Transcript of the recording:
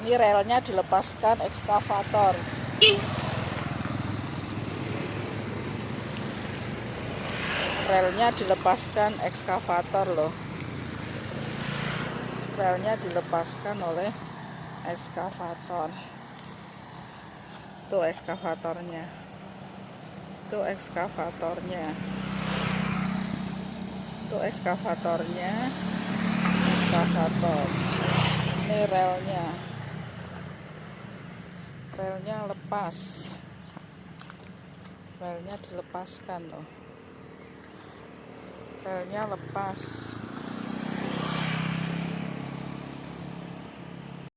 Ini relnya dilepaskan ekskavator. Relnya dilepaskan ekskavator loh. Relnya dilepaskan oleh ekskavator. Tuh ekskavatornya. Tuh ekskavatornya. Tuh ekskavatornya. Ekskavator. Ini relnya. Relnya lepas. Relnya dilepaskan loh. Relnya lepas.